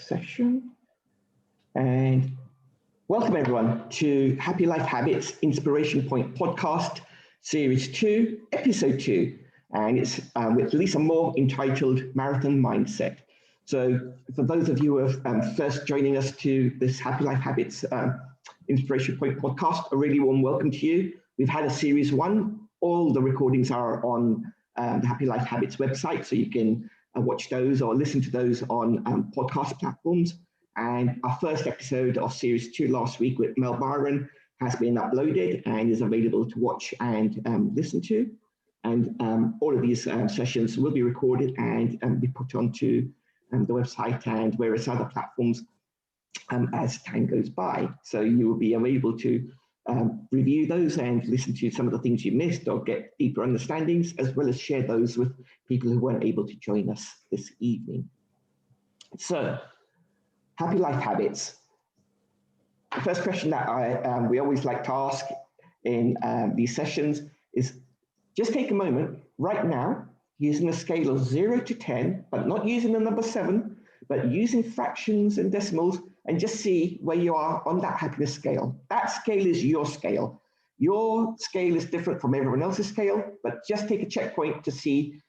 session. And welcome everyone to Happy Life Habits Inspiration Point Podcast, Series 2, Episode 2. And it's with Lisa Moore entitled Marathon Mindset. So for those of you who are first joining us to this Happy Life Habits Inspiration Point Podcast, a really warm welcome to you. We've had a Series 1. All the recordings are on the Happy Life Habits website, so you can watch those or listen to those on podcast platforms. And our first episode of Series 2 last week with Mel Byron has been uploaded and is available to watch and listen to. And all of these sessions will be recorded and be put onto the website and various other platforms as time goes by. So you will be able to review those and listen to some of the things you missed or get deeper understandings, as well as share those with people who weren't able to join us this evening. So, Happy Life Habits. The first question that we always like to ask in these sessions is, just take a moment right now, using a scale of 0 to 10, but not using the number 7, but using fractions and decimals, and just see where you are on that happiness scale. That scale is your scale. Your scale is different from everyone else's scale, but just take a checkpoint to see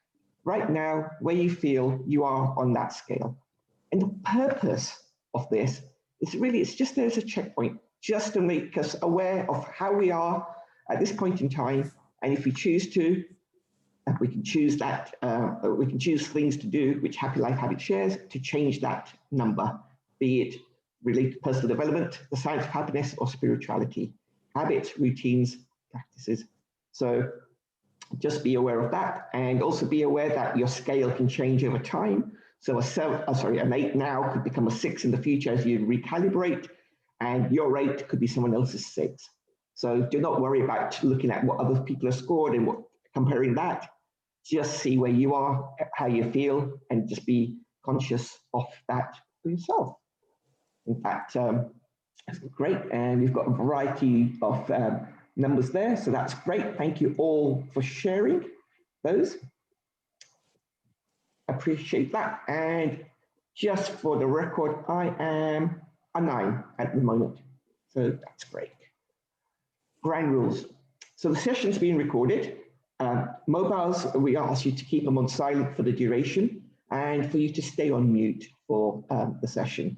right now where you feel you are on that scale. And the purpose of this is really, it's just there's a checkpoint, just to make us aware of how we are at this point in time. And if we choose to, we can choose that, we can choose things to do, which Happy Life Habit shares, to change that number, be it related to personal development, the science of happiness, or spirituality, habits, routines, practices. So just be aware of that, and also be aware that your scale can change over time. So an 8 now could become a 6 in the future as you recalibrate, and your 8 could be someone else's 6. So do not worry about looking at what other people have scored and comparing that. Just see where you are, how you feel, and just be conscious of that for yourself. In fact, that's great, and we've got a variety of numbers there, so that's great. Thank you all for sharing those. Appreciate that. And just for the record, I am a 9 at the moment, so that's great. Ground rules. So the session's being recorded. Mobiles, we ask you to keep them on silent for the duration and for you to stay on mute for the session.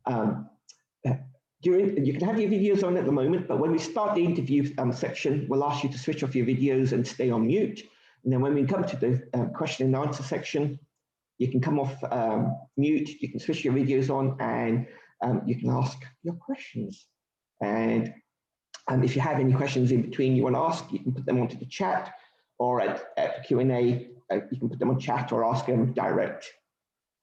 You can have your videos on at the moment, but when we start the interview section, we'll ask you to switch off your videos and stay on mute. And then when we come to the question and answer section, you can come off mute, you can switch your videos on, and you can ask your questions. And if you have any questions in between you want to ask, you can put them onto the chat, or at the Q&A, you can put them on chat or ask them direct.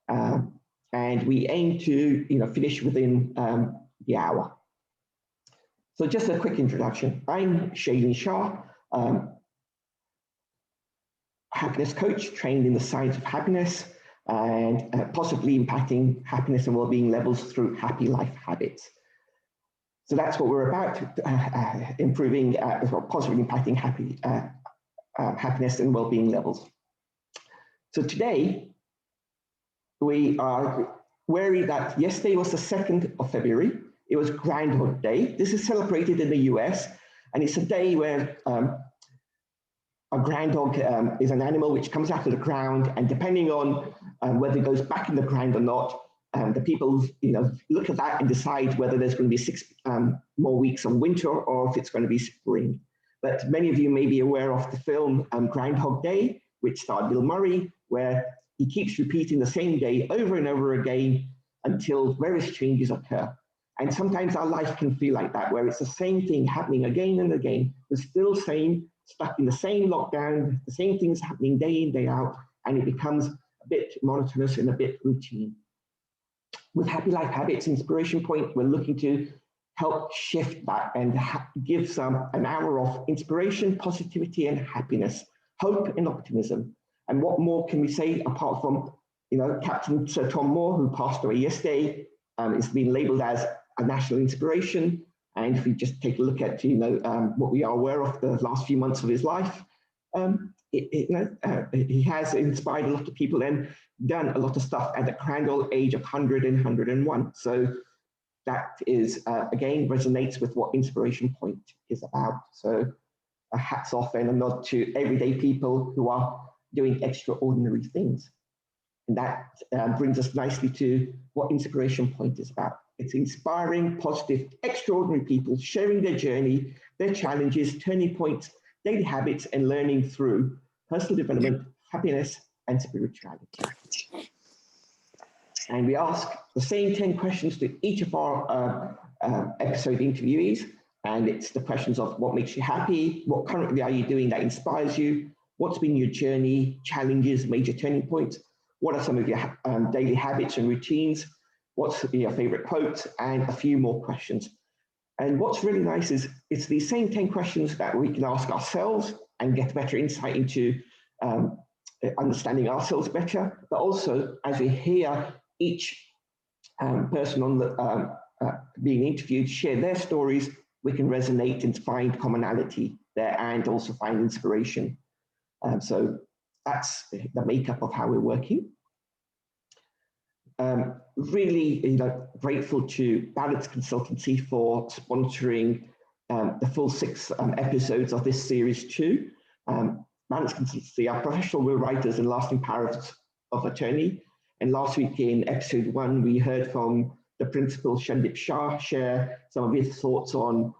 And we aim to finish within the hour. So just a quick introduction. I'm Shailene Shah, happiness coach trained in the science of happiness and possibly impacting happiness and well-being levels through happy life habits. So that's what we're about, improving, positively impacting happiness and well-being levels. So today, we are wary that yesterday was the 2nd of February. It was Groundhog Day. This is celebrated in the US, and it's a day where a groundhog is an animal which comes out of the ground, and depending on whether it goes back in the ground or not, the people look at that and decide whether there's going to be 6 more weeks of winter or if it's going to be spring. But many of you may be aware of the film Groundhog Day, which starred Bill Murray, where he keeps repeating the same day over and over again until various changes occur. And sometimes our life can feel like that, where it's the same thing happening again and again. We're still stuck in the same lockdown, the same things happening day in, day out, and it becomes a bit monotonous and a bit routine. With Happy Life Habits Inspiration Point, we're looking to help shift that and give an hour of inspiration, positivity, and happiness, hope and optimism. And what more can we say apart from, Captain Sir Tom Moore, who passed away yesterday, is being labeled as a national inspiration. And if we just take a look at, what we are aware of the last few months of his life, he has inspired a lot of people and done a lot of stuff at the grand old age of 100 and 101. So that is, again, resonates with what Inspiration Point is about. So a hats off and a nod to everyday people who are doing extraordinary things. And that brings us nicely to what Inspiration Point is about. It's inspiring, positive, extraordinary people sharing their journey, their challenges, turning points, daily habits, and learning through personal development, happiness, and spirituality. And we ask the same 10 questions to each of our episode interviewees. And it's the questions of what makes you happy, what currently are you doing that inspires you, what's been your journey, challenges, major turning points, what are some of your daily habits and routines, what's your favorite quotes, and a few more questions. And what's really nice is it's these same 10 questions that we can ask ourselves and get better insight into understanding ourselves better, but also as we hear each person on the being interviewed share their stories, we can resonate and find commonality there and also find inspiration. So that's the makeup of how we're working. Really grateful to Balance Consultancy for sponsoring the full 6 episodes of this series 2. Balance Consultancy are professional will writers and lasting powers of attorney. And last week in episode 1, we heard from the principal Shandip Shah share some of his thoughts on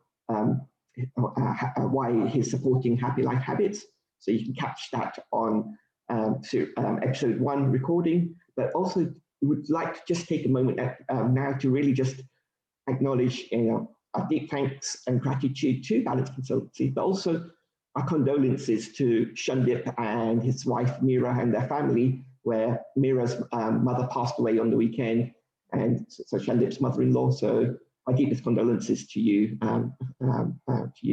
why he's supporting Happy Life Habits. So you can catch that on episode 1 recording. But also, we would like to just take a moment now to really just acknowledge our deep thanks and gratitude to Balance Consultancy, but also our condolences to Shandip and his wife Meera and their family, where Meera's mother passed away on the weekend, and so Shandip's mother-in-law. So our deepest condolences to you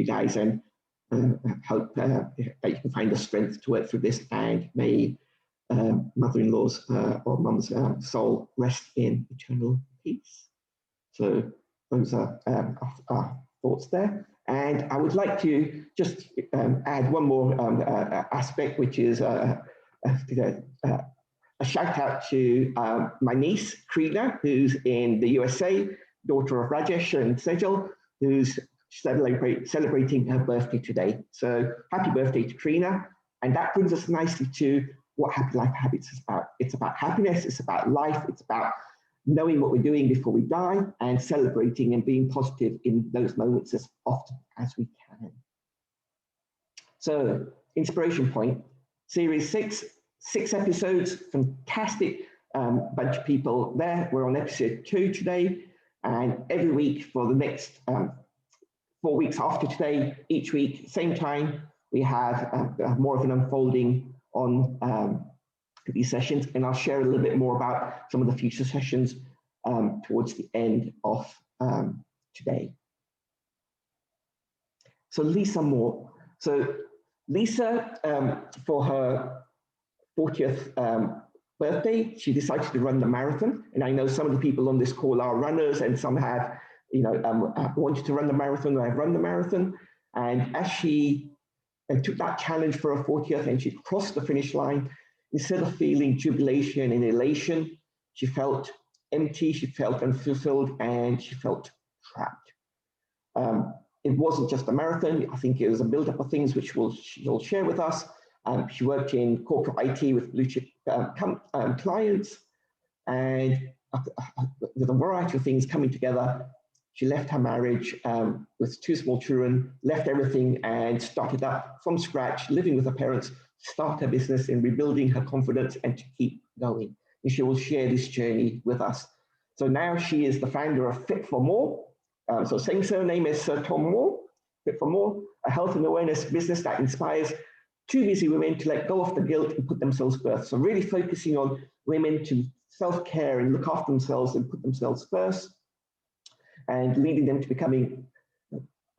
guys, and hope that you can find the strength to work through this, and may mother-in-law's or mum's soul rest in eternal peace. So those are our thoughts there. And I would like to just add one more aspect, which is a shout out to my niece, Krina, who's in the USA, daughter of Rajesh and Sejal, who's celebrating her birthday today. So happy birthday to Krina. And that brings us nicely to what Happy Life Habits is about. It's about happiness, it's about life, it's about knowing what we're doing before we die and celebrating and being positive in those moments as often as we can. So, Inspiration Point, Series 6, 6 episodes, fantastic bunch of people there. We're on episode 2 today, and every week for the next 4 weeks after today, each week, same time, we have more of an unfolding on these sessions, and I'll share a little bit more about some of the future sessions towards the end of today. So Lisa Moore. So Lisa, for her 40th birthday, she decided to run the marathon. And I know some of the people on this call are runners, and some have, wanted to run the marathon, or have run the marathon. And as she took that challenge for her 40th and she crossed the finish line, instead of feeling jubilation and elation, she felt empty, she felt unfulfilled, and she felt trapped. It wasn't just a marathon. I think it was a build-up of things which she'll share with us. She worked in corporate IT with blue chip clients, and with a variety of things coming together, she left her marriage with 2 small children, left everything and started up from scratch, living with her parents, start her business and rebuilding her confidence and to keep going. And she will share this journey with us. So now she is the founder of Fit for More. So same surname as Sir Tom Moore, Fit for More, a health and awareness business that inspires too busy women to let go of the guilt and put themselves first. So really focusing on women to self-care and look after themselves and put themselves first, and leading them to becoming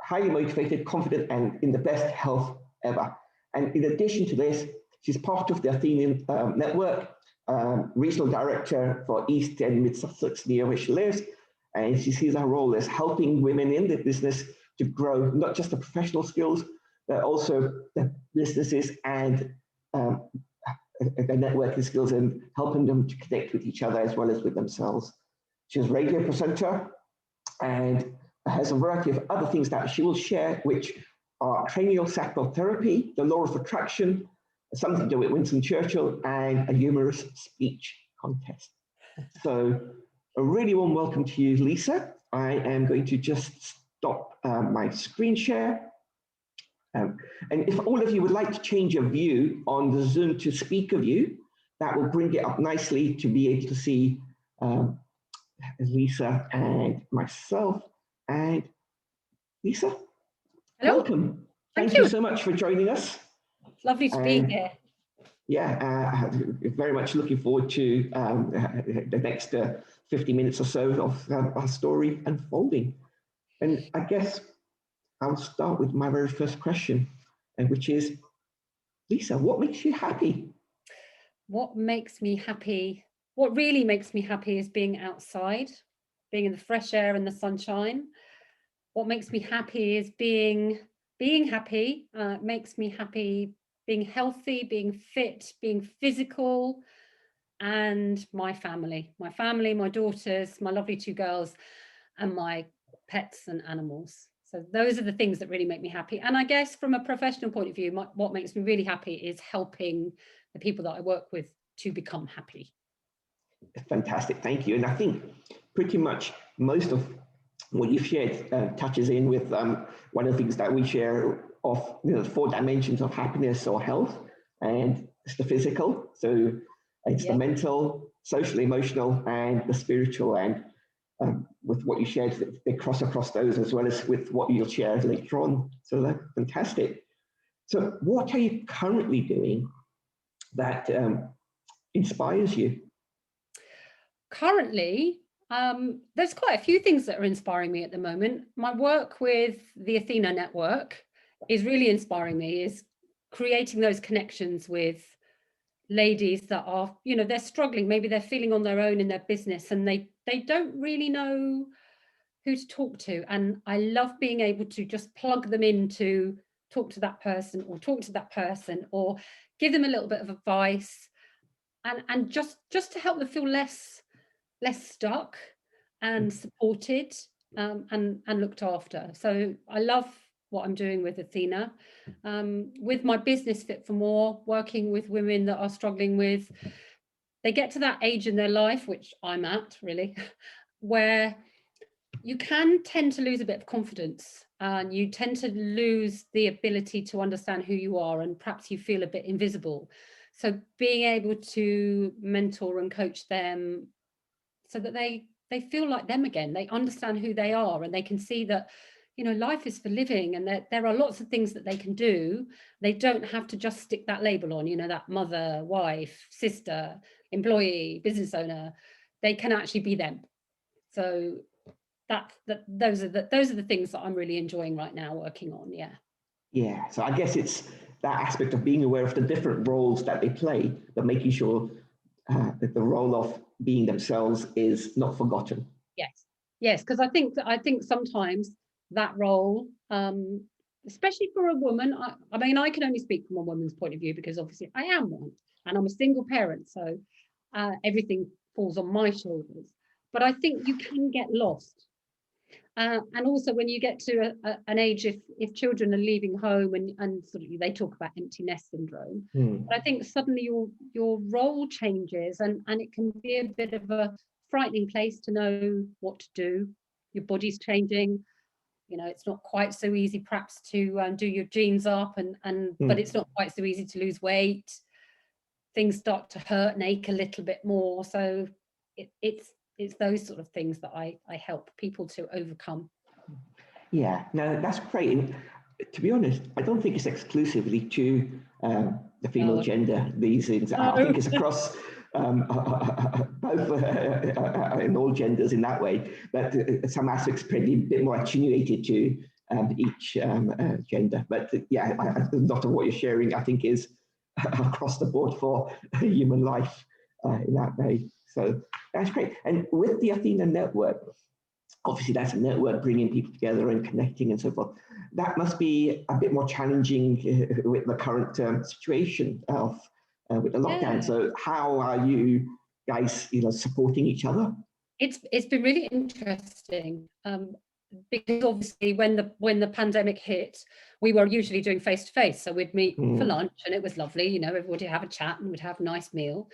highly motivated, confident, and in the best health ever. And in addition to this, she's part of the Athenian Network, regional director for East and Mid Sussex, near where she lives. And she sees her role as helping women in the business to grow not just the professional skills, but also the businesses and um, their networking skills and helping them to connect with each other as well as with themselves. She's a radio presenter and has a variety of other things that she will share, which are craniosacral therapy, the law of attraction, something to do with Winston Churchill, and a humorous speech contest. So a really warm welcome to you, Lisa. I am going to just stop my screen share. And if all of you would like to change your view on the Zoom to speaker view, that will bring it up nicely to be able to see Lisa and myself. And Lisa, hello. Welcome. Thank you so much for joining us. It's lovely to be here. Yeah, very much looking forward to the next 50 minutes or so of our story unfolding. And I guess I'll start with my very first question, which is, Lisa, what makes you happy? What makes me happy? What really makes me happy is being outside, being in the fresh air and the sunshine. What makes me happy is being happy. Makes me happy being healthy, being fit, being physical, and my family, my daughters, my lovely 2 girls, and my pets and animals. So those are the things that really make me happy. And I guess from a professional point of view, what makes me really happy is helping the people that I work with to become happy. Fantastic, thank you. And I think pretty much most of what you've shared touches in with one of the things that we share of, the 4 dimensions of happiness or health, and it's the physical. So it's the mental, social, emotional, and the spiritual. And with what you shared, they cross across those as well as with what you'll share later on. So that's fantastic. So what are you currently doing that inspires you? Currently, there's quite a few things that are inspiring me at the moment. My work with the Athena Network is really inspiring me, is creating those connections with ladies that are, they're struggling. Maybe they're feeling on their own in their business and they don't really know who to talk to. And I love being able to just plug them in to talk to that person or give them a little bit of advice and just to help them feel less stuck and supported and looked after. So I love what I'm doing with Athena. With my business Fit for More, working with women that are struggling with, they get to that age in their life, which I'm at really, where you can tend to lose a bit of confidence and you tend to lose the ability to understand who you are, and perhaps you feel a bit invisible. So being able to mentor and coach them so that they feel like them again, they understand who they are, and they can see that, life is for living, and there are lots of things that they can do. They don't have to just stick that label on, that mother, wife, sister, employee, business owner. They can actually be them. So those are the things that I'm really enjoying right now working on. Yeah, so I guess it's that aspect of being aware of the different roles that they play, but making sure that the role of being themselves is not forgotten. Yes, because I think sometimes that role, especially for a woman, I mean, I can only speak from a woman's point of view because obviously I am one, and I'm a single parent, so everything falls on my shoulders. But I think you can get lost. And also when you get to an age, if children are leaving home and sort of, they talk about empty nest syndrome, but I think suddenly your role changes, and it can be a bit of a frightening place to know what to do. Your body's changing. It's not quite so easy perhaps to do your jeans up, but it's not quite so easy to lose weight. Things start to hurt and ache a little bit more. So it's those sort of things that I help people to overcome. Yeah, no, that's great. And to be honest, I don't think it's exclusively to the female gender, these things. I think it's across both in all genders in that way, but some aspects pretty a bit more attenuated to each gender. But yeah, a lot of what you're sharing, I think, is across the board for human life in that way. So that's great. And with the Athena Network, obviously that's a network bringing people together and connecting and so forth. That must be a bit more challenging with the current situation of with the lockdown. Yeah. So how are you guys, supporting each other? It's been really interesting, because obviously when the pandemic hit, we were usually doing face to face. So we'd meet for lunch, and it was lovely. Everybody have a chat and we'd have a nice meal,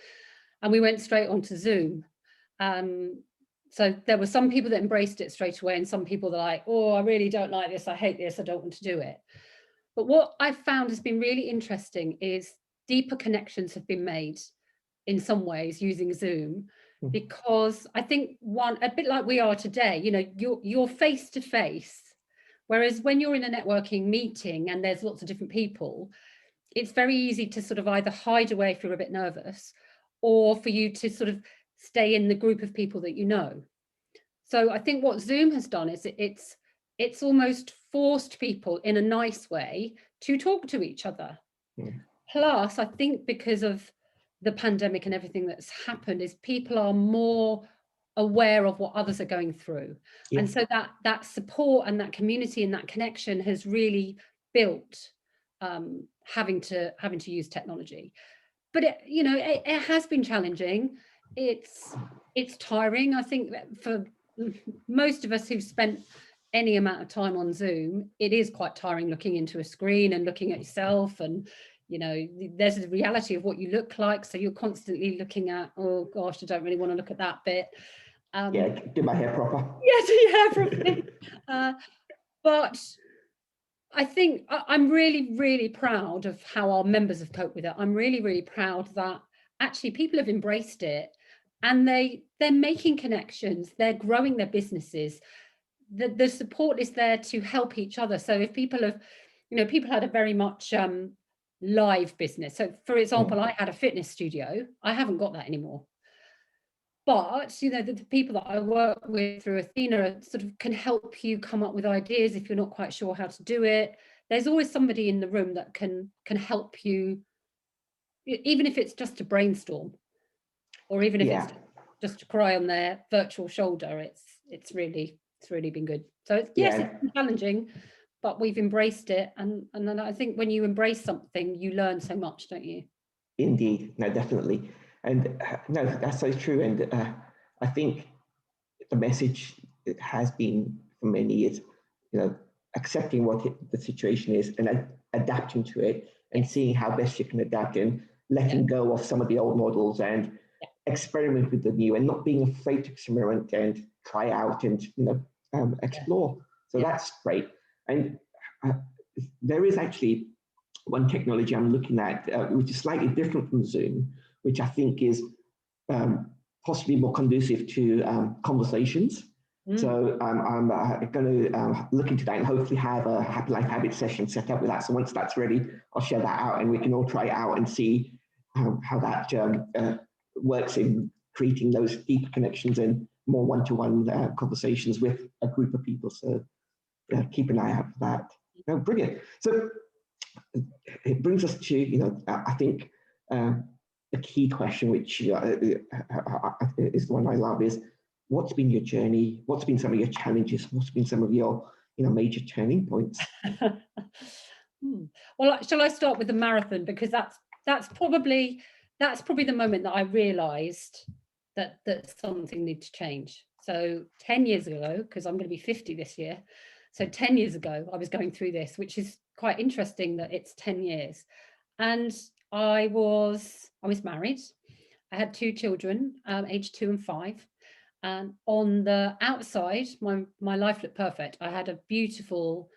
and we went straight onto Zoom. So there were some people that embraced it straight away, and some people that are like, oh, I really don't like this. I hate this. I don't want to do it. But what I've found has been really interesting is deeper connections have been made in some ways using Zoom, because I think a bit like we are today, you're face to face, whereas when you're in a networking meeting and there's lots of different people, it's very easy to sort of either hide away if you're a bit nervous, or for you to sort of stay in the group of people that you know. So I think what Zoom has done is it's almost forced people in a nice way to talk to each other. Plus, I think because of the pandemic and everything that's happened, is people are more aware of what others are going through. And so that support and that community and that connection has really built, having to use technology. But it has been challenging. It's tiring. I think that for most of us who've spent any amount of time on Zoom, it is quite tiring looking into a screen and looking at yourself, and there's the reality of what you look like, so you're constantly looking at, oh gosh, I don't really want to look at that bit. Do my hair proper. Yeah, do your hair properly. But I think I'm really, really proud of how our members have coped with it. I'm really, really proud that actually people have embraced it, and they're making connections, they're growing their businesses. The support is there to help each other. So if people have, people had a very much live business. So for example, I had a fitness studio. I haven't got that anymore. But the people that I work with through Athena sort of can help you come up with ideas if you're not quite sure how to do it. There's always somebody in the room that can help you, even if it's just to brainstorm, or even if it's just to cry on their virtual shoulder. It's really been good. So yes, it's been challenging, but we've embraced it, and then I think when you embrace something, you learn so much, don't you? Indeed, no, definitely. And no, that's so true. And I think the message has been for many is, accepting what the situation is and adapting to it, and seeing how best you can adapt, and letting go of some of the old models and experiment with the new, and not being afraid to experiment and try out and explore. So that's great. And there is actually one technology I'm looking at, which is slightly different from Zoom, which I think is possibly more conducive to conversations. So I'm going to look into that and hopefully have a Happy Life Habits session set up with that. So once that's ready, I'll share that out, and we can all try it out and see how that works in creating those deeper connections and more one-to-one conversations with a group of people. So keep an eye out for that. Oh, brilliant. So it brings us to, I think the key question, which is the one I love, is what's been your journey? What's been some of your challenges? What's been some of your major turning points? Well, shall I start with the marathon, because that's probably the moment that I realised that something needed to change. So 10 years ago, because I'm going to be 50 this year, so 10 years ago I was going through this, which is quite interesting that it's 10 years. And I was married. I had 2 children, aged 2 and 5. And on the outside, my life looked perfect. I had a beautiful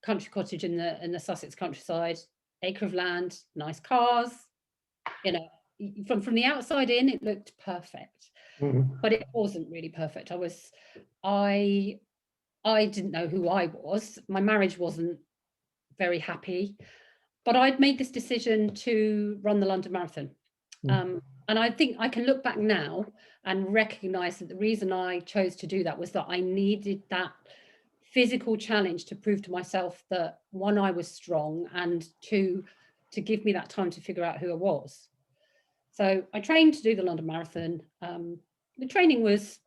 country cottage in the Sussex countryside, acre of land, nice cars. From the outside in, it looked perfect, but it wasn't really perfect. I didn't know who I was. My marriage wasn't very happy, but I'd made this decision to run the London Marathon. And I think I can look back now and recognize that the reason I chose to do that was that I needed that physical challenge to prove to myself that, 1, I was strong, and 2, to give me that time to figure out who I was. So I trained to do the London Marathon. The training was,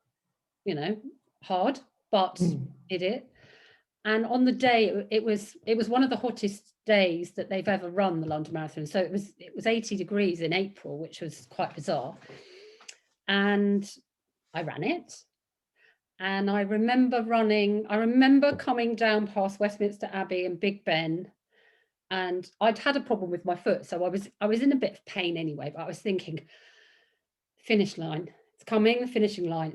hard. but did it. And on the day, it was one of the hottest days that they've ever run the London Marathon. So it was 80 degrees in April, which was quite bizarre. And I ran it. And I remember coming down past Westminster Abbey and Big Ben, and I'd had a problem with my foot. So I was in a bit of pain anyway, but I was thinking, finish line, it's coming, the finishing line.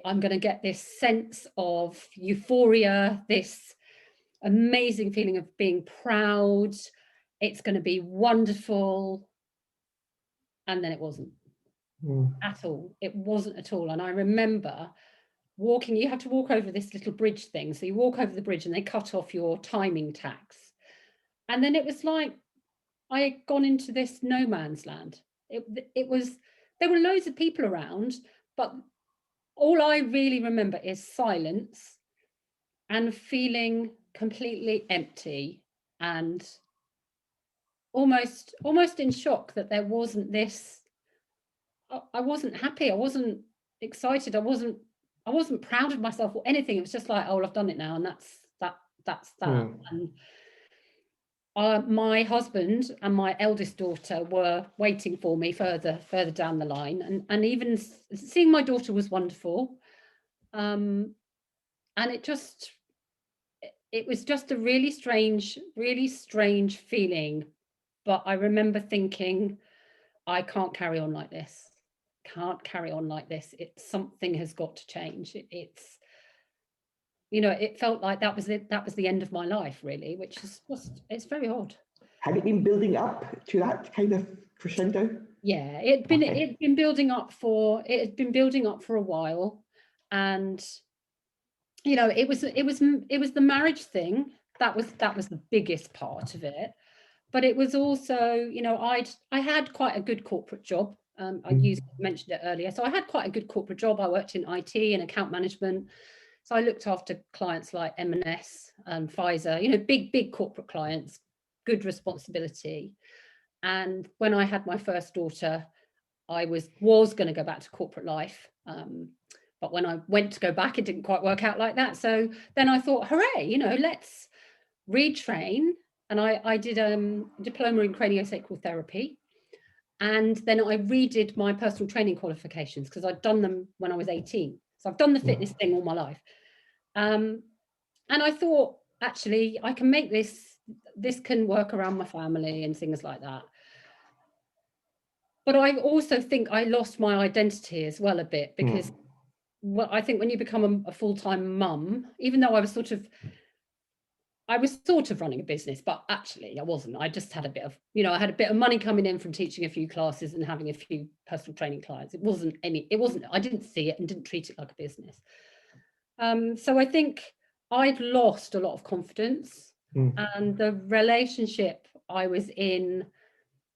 I'm going to get this sense of euphoria, this amazing feeling of being proud. It's going to be wonderful. And then it wasn't at all. It wasn't at all. And I remember walking, you have to walk over this little bridge thing. So you walk over the bridge and they cut off your timing tax. And then it was like I had gone into this no man's land. There were loads of people around, but all I really remember is silence and feeling completely empty and almost in shock that there wasn't this. I wasn't happy. I wasn't excited. I wasn't proud of myself or anything. It was just like, oh, I've done it now, and that's that. And my husband and my eldest daughter were waiting for me further down the line, and even seeing my daughter was wonderful. And it was just a really strange feeling. But I remember thinking, I can't carry on like this. Something has got to change. It felt like that was the end of my life, really, which is it's very odd. Had it been building up to that kind of crescendo? Yeah, it had been building up for a while, and it was the marriage thing that was the biggest part of it. But it was also, I had quite a good corporate job. I mentioned it earlier. So I had quite a good corporate job. I worked in IT and account management. So I looked after clients like M&S and Pfizer, big corporate clients, good responsibility. And when I had my first daughter, I was going to go back to corporate life. But when I went to go back, it didn't quite work out like that. So then I thought, hooray, let's retrain. And I did a diploma in craniosacral therapy. And then I redid my personal training qualifications because I'd done them when I was 18. So I've done the fitness thing all my life. And I thought, actually, I can make this can work around my family and things like that. But I also think I lost my identity as well a bit, because I think when you become a full-time mum, even though I was sort of running a business, but actually I wasn't. I just had a bit of, I had a bit of money coming in from teaching a few classes and having a few personal training clients. I didn't see it and didn't treat it like a business. So I think I'd lost a lot of confidence, and the relationship I was in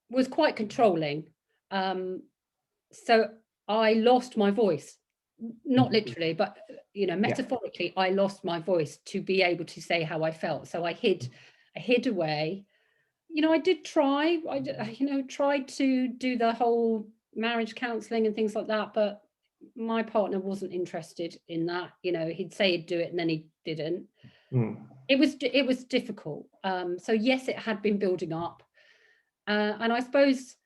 was quite controlling. So I lost my voice, not literally, but metaphorically, I lost my voice to be able to say how I felt. So I hid away. I did try. Tried to do the whole marriage counselling and things like that, but my partner wasn't interested in that. He'd say he'd do it and then he didn't. It was difficult. So yes, it had been building up, and I suppose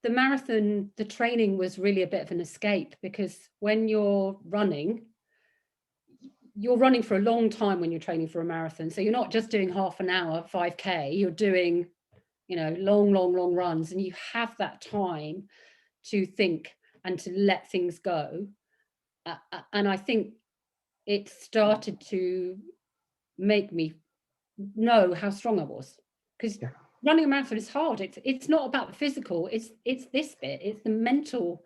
the marathon, the training was really a bit of an escape, because when you're running for a long time when you're training for a marathon. So you're not just doing half an hour 5K, you're doing long runs, and you have that time to think and to let things go. And I think it started to make me know how strong I was, because running a marathon is hard. It's not about the physical, it's this bit, it's the mental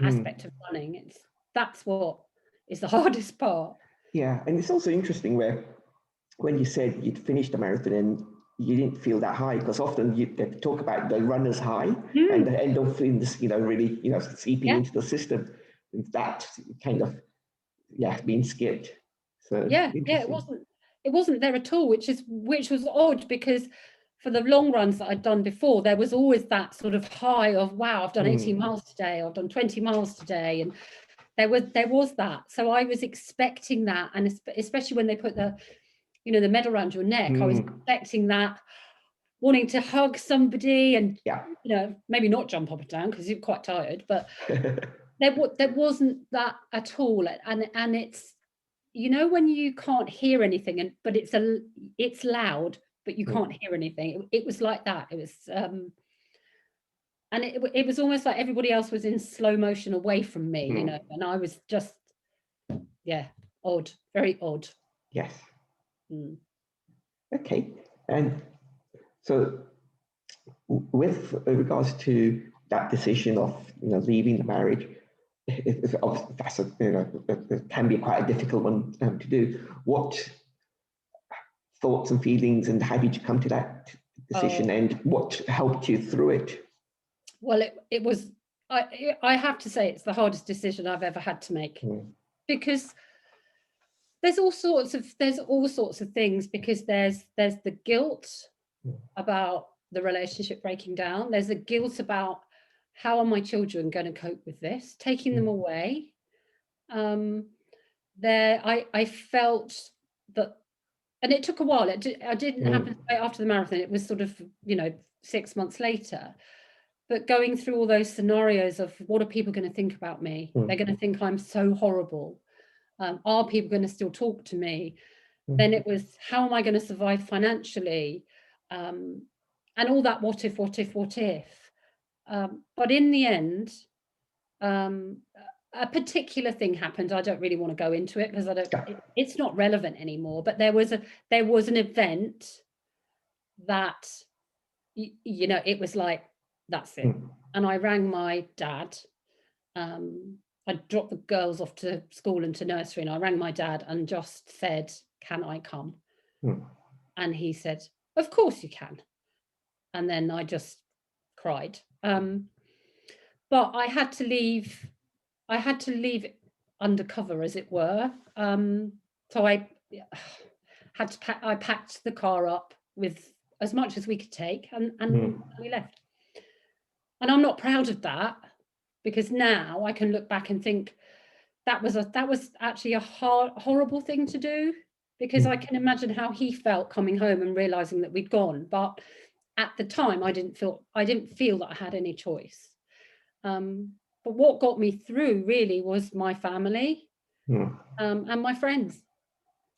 aspect of running. That's what is the hardest part. Yeah, and it's also interesting when you said you'd finished the marathon and you didn't feel that high, because often they talk about the runner's high and the endorphins, really, seeping into the system. That kind of, being skipped. So it wasn't there at all, which was odd, because for the long runs that I'd done before, there was always that sort of high of, wow, I've done 18 miles today, I've done 20 miles today, and there was that. So I was expecting that, and especially when they put the, you know, the medal around your neck, I was expecting that, wanting to hug somebody, and yeah, you know, maybe not jump up and down because you're quite tired, but there wasn't that at all. And it's, you know, when you can't hear anything, but it's loud, but you can't hear anything. It was like that. It was and it was almost like everybody else was in slow motion away from me, you know, and I was just, yeah, odd, very odd. Yes. Okay. And so with regards to that decision of, you know, leaving the marriage, that's a, you know, it can be quite a difficult one to do. What thoughts and feelings, and how did you come to that decision, and what helped you through it? Well, it was, I have to say, it's the hardest decision I've ever had to make, because there's all sorts of things, because there's the guilt about the relationship breaking down. There's the guilt about, how are my children going to cope with this, taking them away. I felt that, and it took a while. It didn't happen straight after the marathon. It was sort of, you know, 6 months later. But going through all those scenarios of, what are people going to think about me? They're going to think I'm so horrible. Are people going to still talk to me? Then it was, how am I going to survive financially? And all that, what if. But in the end, a particular thing happened. I don't really want to go into it because it's not relevant anymore. But there was an event that, you know, it was like, that's it. And I rang my dad. I dropped the girls off to school and to nursery, and I rang my dad and just said, can I come? And he said, of course you can. And then I just cried. But I had to leave undercover, as it were. So I packed the car up with as much as we could take, and we left. And I'm not proud of that, because now I can look back and think that was actually a horrible thing to do, because I can imagine how he felt coming home and realizing that we'd gone. But at the time, I didn't feel that I had any choice. But what got me through really was my family, and my friends.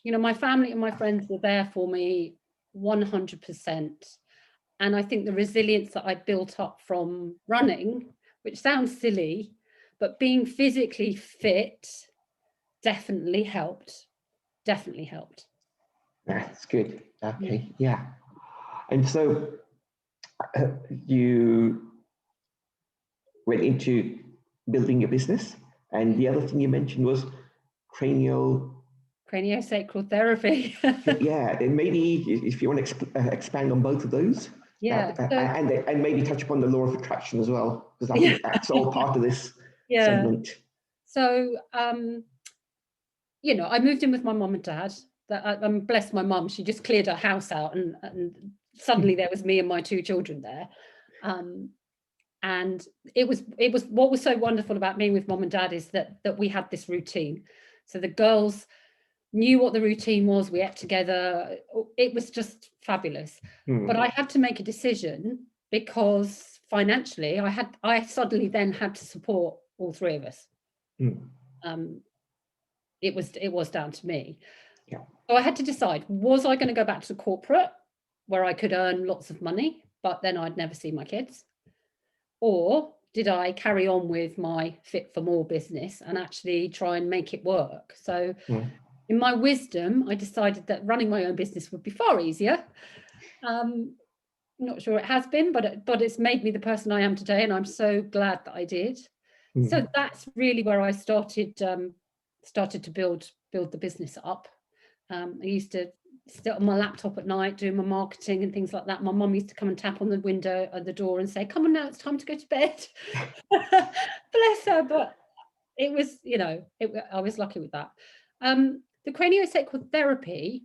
You know, my family and my friends were there for me 100%. And I think the resilience that I built up from running, which sounds silly, but being physically fit definitely helped. That's good. Okay, yeah. And so you went into building your business, and the other thing you mentioned was craniosacral therapy. Yeah, and maybe if you want to expand on both of those. Yeah. And maybe touch upon the law of attraction as well, because I think that's all part of this segment. So, you know, I moved in with my mom and dad. I'm blessed my mum, she just cleared her house out, and suddenly there was me and my 2 children there. And it was what was so wonderful about being with mom and dad is that we had this routine. So the girls knew what the routine was. We ate together. It was just fabulous. But I had to make a decision, because financially I suddenly then had to support all 3 of us. It was down to me. So I had to decide, was I going to go back to corporate where I could earn lots of money, but then I'd never see my kids? Or did I carry on with my Fit for More business and actually try and make it work? So in my wisdom, I decided that running my own business would be far easier. Not sure it has been, but it's made me the person I am today, and I'm so glad that I did. So that's really where I started to build the business up. I used to sit on my laptop at night doing my marketing and things like that. My mum used to come and tap on the window at the door and say, come on now, it's time to go to bed. Bless her. But it was, you know, I was lucky with that. The craniosacral therapy,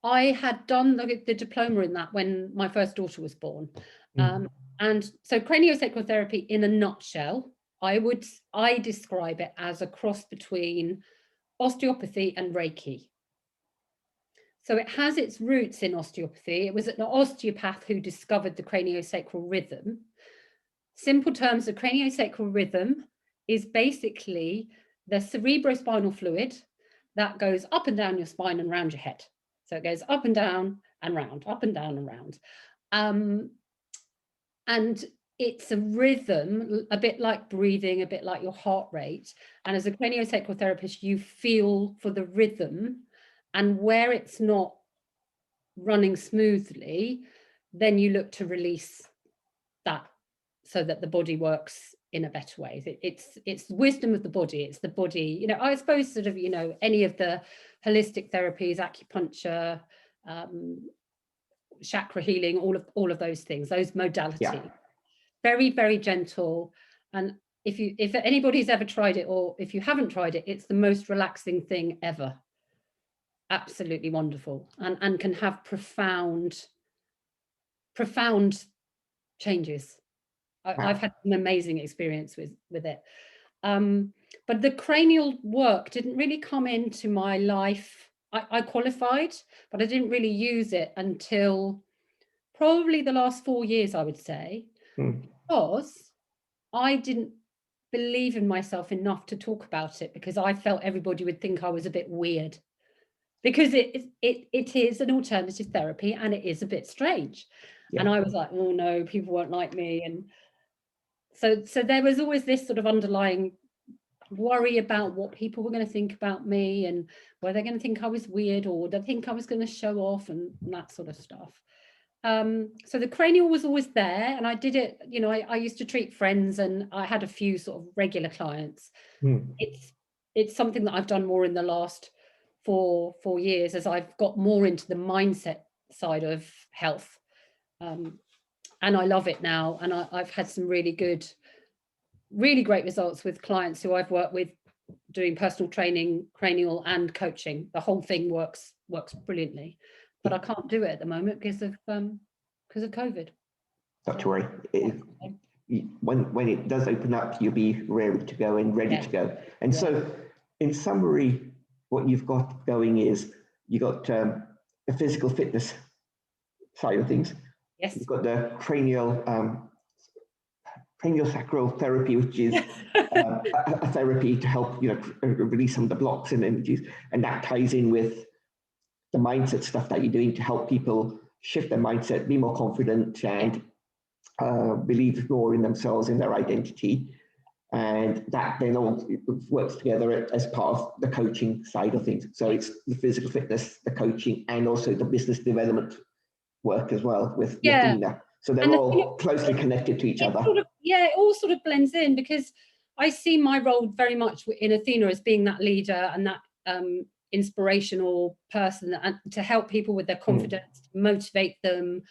I had done the diploma in that when my first daughter was born. And so craniosacral therapy, in a nutshell, I describe it as a cross between osteopathy and Reiki. So it has its roots in osteopathy. It was an osteopath who discovered the craniosacral rhythm. Simple terms, the craniosacral rhythm is basically the cerebrospinal fluid that goes up and down your spine and around your head. So it goes up and down and round, up and down and round. And it's a rhythm, a bit like breathing, a bit like your heart rate. And as a craniosacral therapist, you feel for the rhythm, and where it's not running smoothly, then you look to release that so that the body works in a better way. It's wisdom of the body. It's the body, I suppose sort of, any of the holistic therapies, acupuncture, chakra healing, all of those things, those modalities. Yeah. Very, very gentle. And if anybody's ever tried it, or if you haven't tried it, it's the most relaxing thing ever. Absolutely wonderful, and can have profound changes. I've had an amazing experience with it. But the cranial work didn't really come into my life. I qualified, but I didn't really use it until probably the last 4 years, I would say, because I didn't believe in myself enough to talk about it, because I felt everybody would think I was a bit weird, because it is an alternative therapy and it is a bit strange. Yeah. And I was like, oh no, people won't like me. And so there was always this sort of underlying worry about what people were going to think about me, and were they going to think I was weird, or they think I was going to show off, and that sort of stuff. So the cranial was always there, and I did it, I used to treat friends, and I had a few sort of regular clients. It's something that I've done more in the last 4 years, as I've got more into the mindset side of health. And I love it now. And I've had some really great results with clients who I've worked with doing personal training, cranial and coaching. The whole thing works brilliantly, but I can't do it at the moment because of COVID. Not to worry. When it does open up, you'll be ready to go and ready to go. And so, in summary, what you've got going is you've got the physical fitness side of things. Yes. You've got the craniosacral therapy, which is a therapy to help release some of the blocks and energies, and that ties in with the mindset stuff that you're doing to help people shift their mindset, be more confident, and believe more in themselves, in their identity. And that then all works together as part of the coaching side of things. So it's the physical fitness, the coaching, and also the business development work as well with Athena. So they're all closely connected to each other. It all sort of blends in, because I see my role very much in Athena as being that leader and that inspirational person, and to help people with their confidence, to motivate them,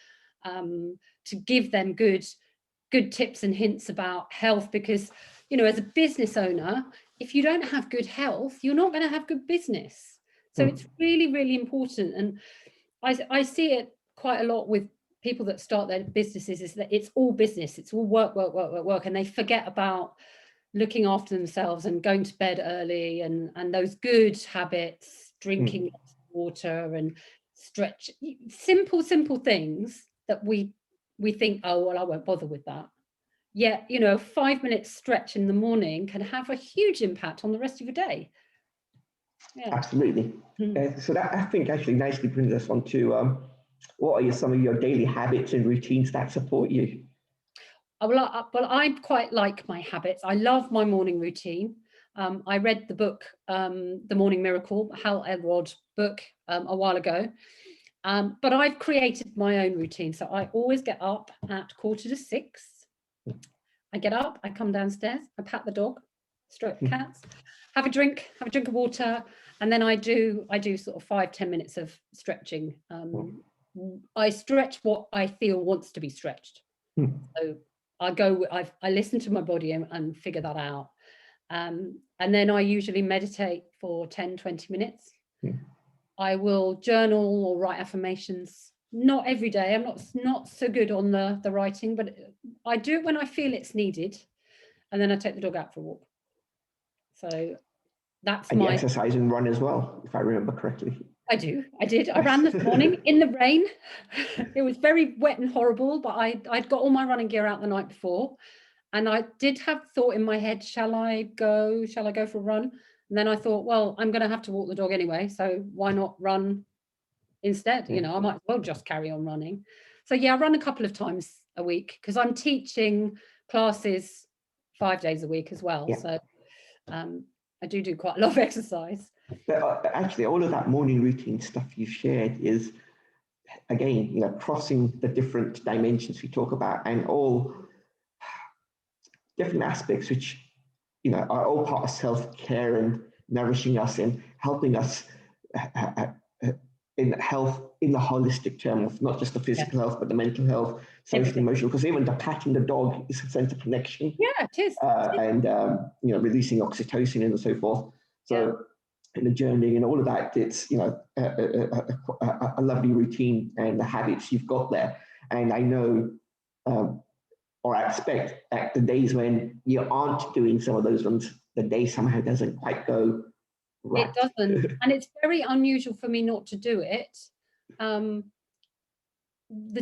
to give them good tips and hints about health. Because as a business owner, if you don't have good health, you're not going to have good business. So it's really, really important. And I see it quite a lot with people that start their businesses, is that it's all business, it's all work, and they forget about looking after themselves and going to bed early, and those good habits, drinking water and stretch, simple things that we think, oh well, I won't bother with that. Yet, a 5-minute stretch in the morning can have a huge impact on the rest of your day. Yeah. Absolutely. So that, I think, actually nicely brings us on to what are some of your daily habits and routines that support you? Well, I quite like my habits. I love my morning routine. I read the book, The Morning Miracle, Hal Elrod book, a while ago. But I've created my own routine. So I always get up at 5:45. I get up, I come downstairs, I pat the dog, stroke the cats, have a drink of water, and then I do sort of 5-10 minutes of stretching. I stretch what I feel wants to be stretched. So I listen to my body and figure that out. And then I usually meditate for 10-20 minutes. I will journal or write affirmations. Not every day. I'm not so good on the writing, but I do it when I feel it's needed. and then I take the dog out for a walk. So that's And you my exercise and run as well, if I remember correctly. I did. I ran this morning in the rain. It was very wet and horrible, but I'd got all my running gear out the night before. And I did have thought in my head, shall I go for a run? And then I thought, well, I'm going to have to walk the dog anyway. So why not run instead? You know, I might as well just carry on running. So yeah, I run a couple of times a week because I'm teaching classes 5 days a week as well. Yeah. So I do quite a lot of exercise. But actually, all of that morning routine stuff you've shared is, again, you know, crossing the different dimensions we talk about, and all different aspects which, you know, are all part of self-care and nourishing us and helping us in health in the holistic term of not just the physical health, but the mental health, social, emotional, because even the patting the dog is a sense of connection. Yeah, it is. And, you know, releasing oxytocin and so forth. So in the journey and all of that, it's, you know, a lovely routine and the habits you've got there. And I know, or I expect that the days when you aren't doing some of those ones, the day somehow doesn't quite go right. It doesn't. And it's very unusual for me not to do it. The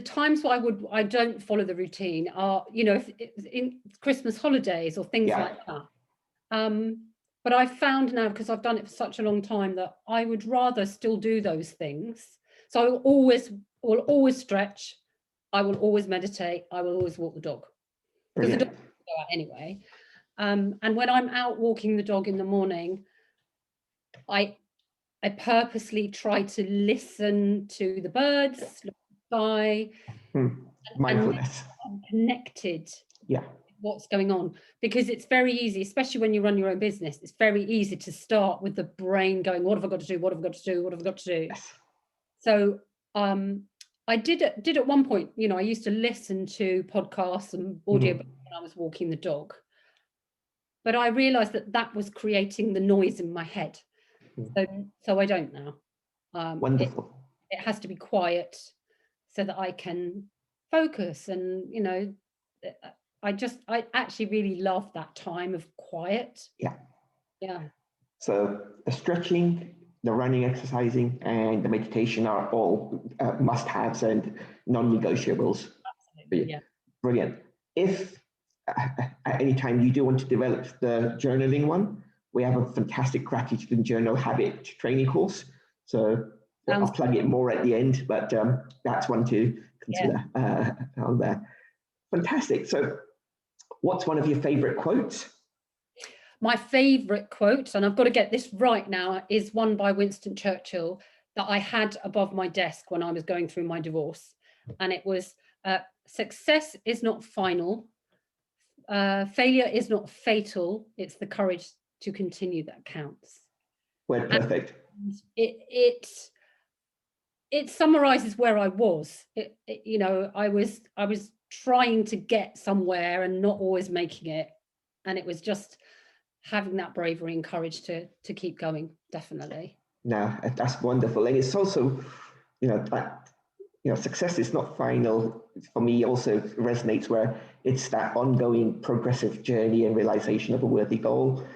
times where I don't follow the routine are, you know, if in Christmas holidays or things like that. But I've found now, because I've done it for such a long time, that I would rather still do those things. So I will always stretch. I will always meditate. I will always walk the dog. Because the dog will go out anyway. And when I'm out walking the dog in the morning, I purposely try to listen to the birds, look at the sky, mindfulness. And connected. Yeah. What's going on, because it's very easy, especially when you run your own business, it's very easy to start with the brain going, what have I got to do, what have I got to do, what have I got to do? Yes. So I did at one point, you know, I used to listen to podcasts and audiobooks when I was walking the dog, but I realized that was creating the noise in my head. So I don't now. Wonderful. It has to be quiet so that I can focus, and, you know, I actually really love that time of quiet. Yeah. So the stretching, the running, exercising, and the meditation are all must-haves and non-negotiables. Absolutely. Yeah. Brilliant. If at any time you do want to develop the journaling one, we have a fantastic gratitude and journal habit training course. So I'll plug it more at the end, but that's one to consider on there. Fantastic. So what's one of your favorite quotes? My favorite quote, and I've got to get this right now, is one by Winston Churchill that I had above my desk when I was going through my divorce. And it was, success is not final. Failure is not fatal. It's the courage to continue that counts. Word perfect. It summarizes where I was. You know, I was trying to get somewhere and not always making it. And it was just having that bravery and courage to keep going, definitely. No, that's wonderful. And it's also, you know, that, you know, success is not final. For me, also resonates where it's that ongoing progressive journey and realization of a worthy goal.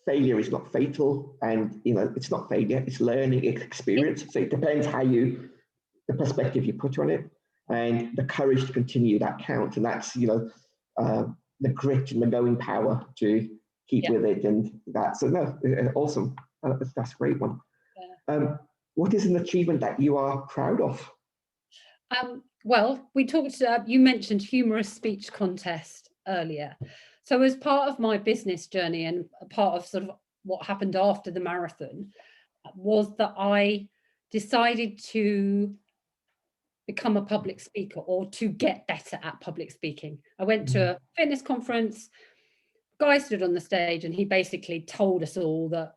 Failure is not fatal, and, you know, it's not failure, it's learning, it's experience. So it depends how the perspective you put on it, and the courage to continue that counts. And that's, you know, the grit and the going power to keep with it. And that's awesome. That's a great one. What is an achievement that you are proud of? Well, we talked, you mentioned humorous speech contest earlier. So as part of my business journey and a part of sort of what happened after the marathon was that I decided to become a public speaker, or to get better at public speaking. I went to a fitness conference, guy stood on the stage, and he basically told us all that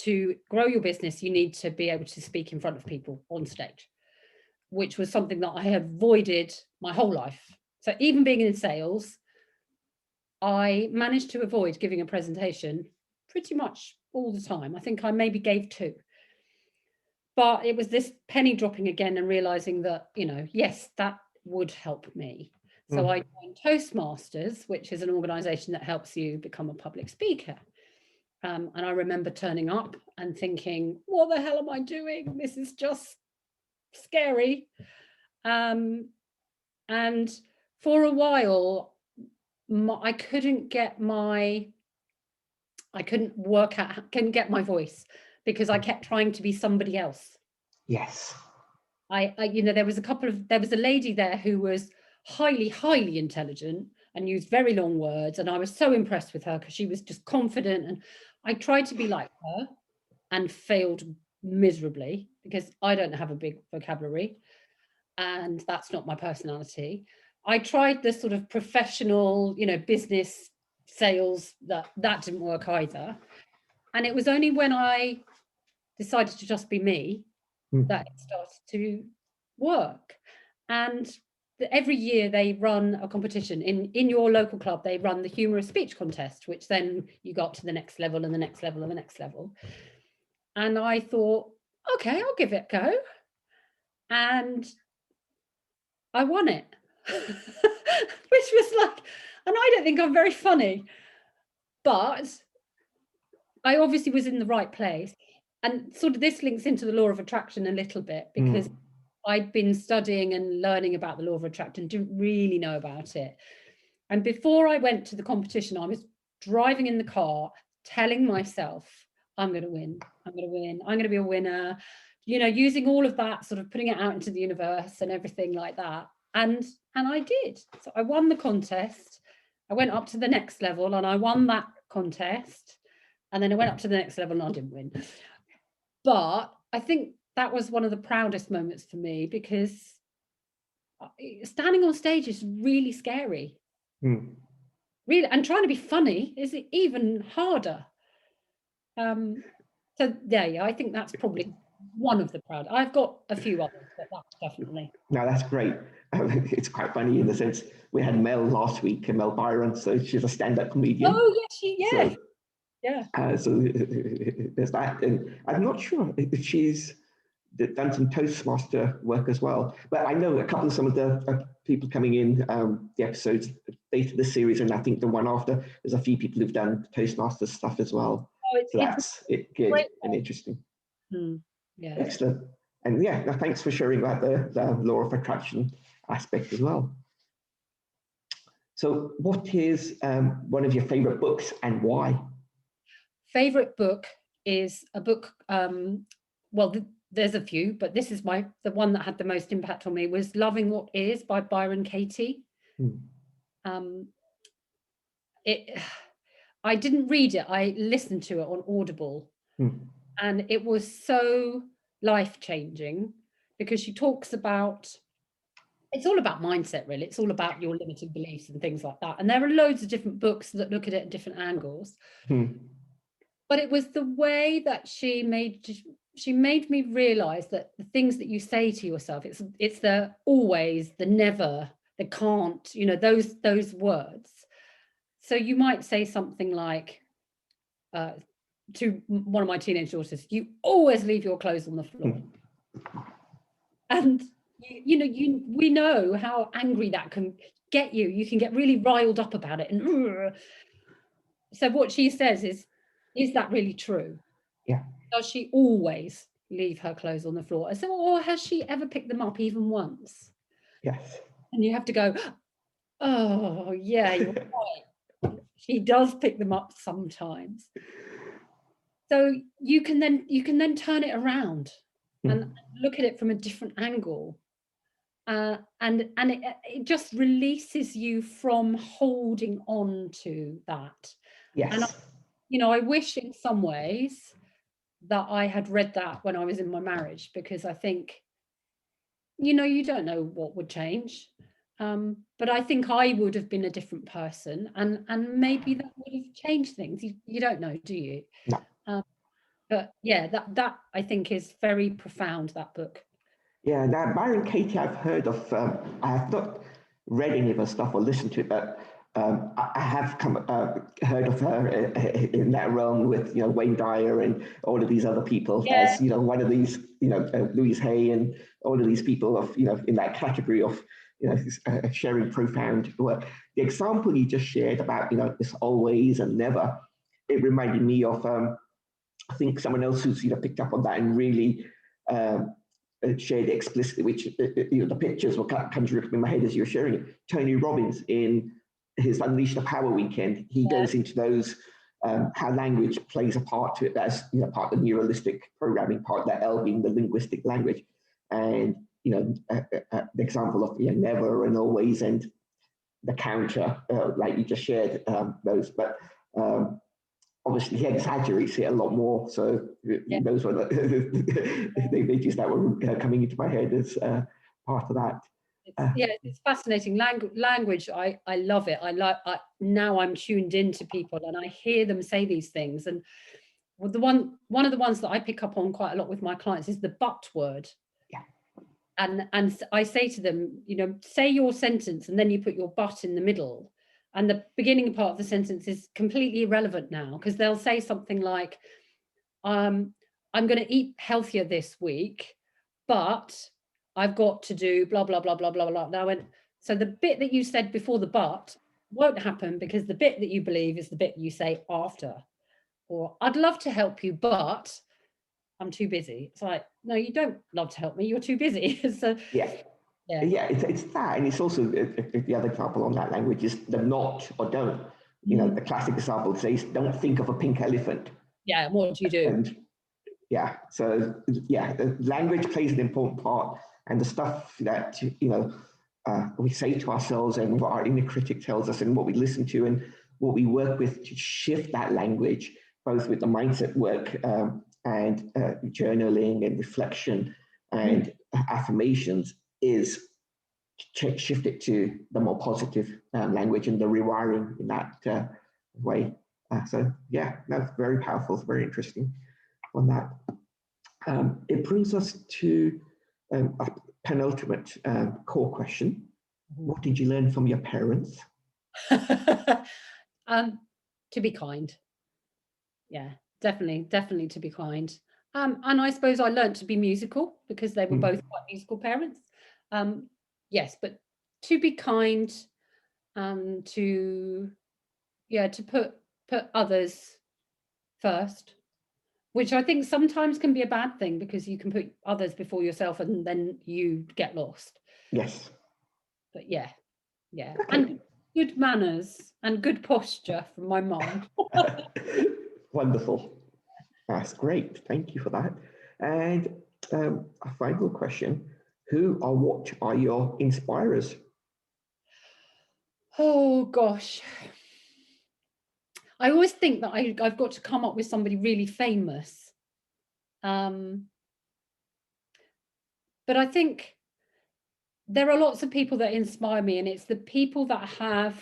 to grow your business, you need to be able to speak in front of people on stage, which was something that I had avoided my whole life. So even being in sales, I managed to avoid giving a presentation pretty much all the time. I think I maybe gave 2. But it was this penny dropping again and realizing that, you know, yes, that would help me. So I joined Toastmasters, which is an organization that helps you become a public speaker. And I remember turning up and thinking, what the hell am I doing? This is just scary. And for a while, I couldn't get my voice because I kept trying to be somebody else. Yes. There was a lady there who was highly intelligent and used very long words, and I was so impressed with her because she was just confident, and I tried to be like her and failed miserably because I don't have a big vocabulary and that's not my personality. I tried the sort of professional, business sales, that didn't work either. And it was only when I decided to just be me that it started to work. And every year they run a competition in your local club. They run the humorous speech contest, which then you got to the next level and the next level and the next level. And I thought, okay, I'll give it a go. And I won it, which was like, and I don't think I'm very funny, but I obviously was in the right place. And sort of this links into the law of attraction a little bit, because I'd been studying and learning about the law of attraction, didn't really know about it. And before I went to the competition, I was driving in the car, telling myself, I'm going to win, I'm going to win, I'm going to be a winner, using all of that, sort of putting it out into the universe and everything like that. And I did. So I won the contest. I went up to the next level and I won that contest. And then I went up to the next level and I didn't win. But I think that was one of the proudest moments for me, because standing on stage is really scary. Really, and trying to be funny is even harder. So yeah, I think that's probably one of the proud. I've got a few others, but that's definitely. No, that's great. It's quite funny in the sense we had Mel last week, Mel Byron, so she's a stand-up comedian. Oh yeah, So there's that, and I'm not sure if she's done some Toastmaster work as well. But I know a couple of some of the people coming in the episodes later this series, and I think the one after, there's a few people who've done Toastmaster stuff as well. So that's good and interesting. Yeah. Excellent. And yeah, thanks for sharing about the law of attraction aspect as well. So what is one of your favorite books and why? Favorite book is a book, there's a few, but this is the one that had the most impact on me, was Loving What Is by Byron Katie. I didn't read it, I listened to it on Audible. And it was so life-changing, because she talks about, it's all about mindset, really. It's all about your limiting beliefs and things like that. And there are loads of different books that look at it at different angles. But it was the way that she made me realize that the things that you say to yourself, it's the always, the never, the can't, those words. So you might say something like, to one of my teenage daughters, you always leave your clothes on the floor. And we know how angry that can get you. You can get really riled up about it. And so what she says is that really true? Yeah. Does she always leave her clothes on the floor? I said, or has she ever picked them up even once? Yes. And you have to go, oh yeah, you're right. She does pick them up sometimes. So you can then turn it around and look at it from a different angle. And it just releases you from holding on to that. Yes. And I wish in some ways that I had read that when I was in my marriage, because I think, you don't know what would change. But I think I would have been a different person, and maybe that would have changed things. You don't know, do you? No. But yeah, that I think is very profound, that book. Yeah, now Byron Katie, I've heard of. I have not read any of her stuff or listened to it, but I have heard of her in that realm with Wayne Dyer and all of these other people as one of these Louise Hay and all of these people of in that category of sharing profound work. The example you just shared about, this always and never, it reminded me of, I think someone else who's, picked up on that and really shared explicitly, which, the pictures were conjuring up in my head as you were sharing it. Tony Robbins, in his Unleash the Power weekend, he goes into those, how language plays a part to it, as part of the neuralistic programming part, that L being the linguistic language. And the example of never and always and the counter, like you just shared, those, but obviously he exaggerates it a lot more. So those were the images that were coming into my head as part of that. It's fascinating language. I love it. Now I'm tuned into people and I hear them say these things. And one of the ones that I pick up on quite a lot with my clients is the but word. Yeah. And I say to them, say your sentence and then you put your but in the middle. And the beginning part of the sentence is completely irrelevant now, because they'll say something like, I'm going to eat healthier this week, but I've got to do blah, blah, blah, blah, blah, blah. Now, so the bit that you said before the but won't happen, because the bit that you believe is the bit you say after. Or I'd love to help you, but I'm too busy. It's like, no, you don't love to help me. You're too busy. So, it's that. And it's also the other example on that language is the not or don't. The classic example says, don't think of a pink elephant. Yeah, what do you do? And the language plays an important part. And the stuff that, we say to ourselves and what our inner critic tells us and what we listen to and what we work with to shift that language, both with the mindset work and journaling and reflection and affirmations, is to shift it to the more positive language and the rewiring in that way. That's very powerful, very interesting on that. It brings us to a penultimate core question. What did you learn from your parents? To be kind. Yeah, definitely to be kind. And I suppose I learned to be musical because they were both quite musical parents. Yes, but to be kind, to put others first, which I think sometimes can be a bad thing, because you can put others before yourself and then you get lost. Yes. But okay. And good manners and good posture from my mom. Wonderful. That's great. Thank you for that. And a final question. Who or what are your inspirers? Oh, gosh. I always think that I've got to come up with somebody really famous. But I think there are lots of people that inspire me, and it's the people that have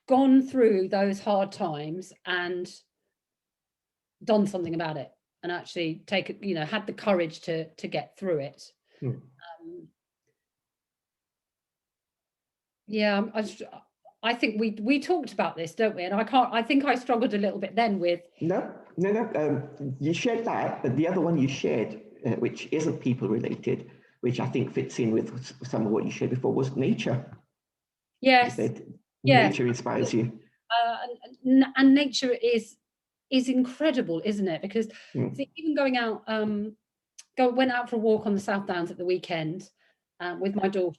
gone through those hard times and done something about it, and actually had the courage to get through it. I think we talked about this, don't we? And I think I struggled a little bit then with. No. You shared that, but the other one you shared, which isn't people related, which I think fits in with some of what you shared before, was nature. Yes. Nature inspires you. And nature is incredible, isn't it? Because even going out, went out for a walk on the South Downs at the weekend with my daughter.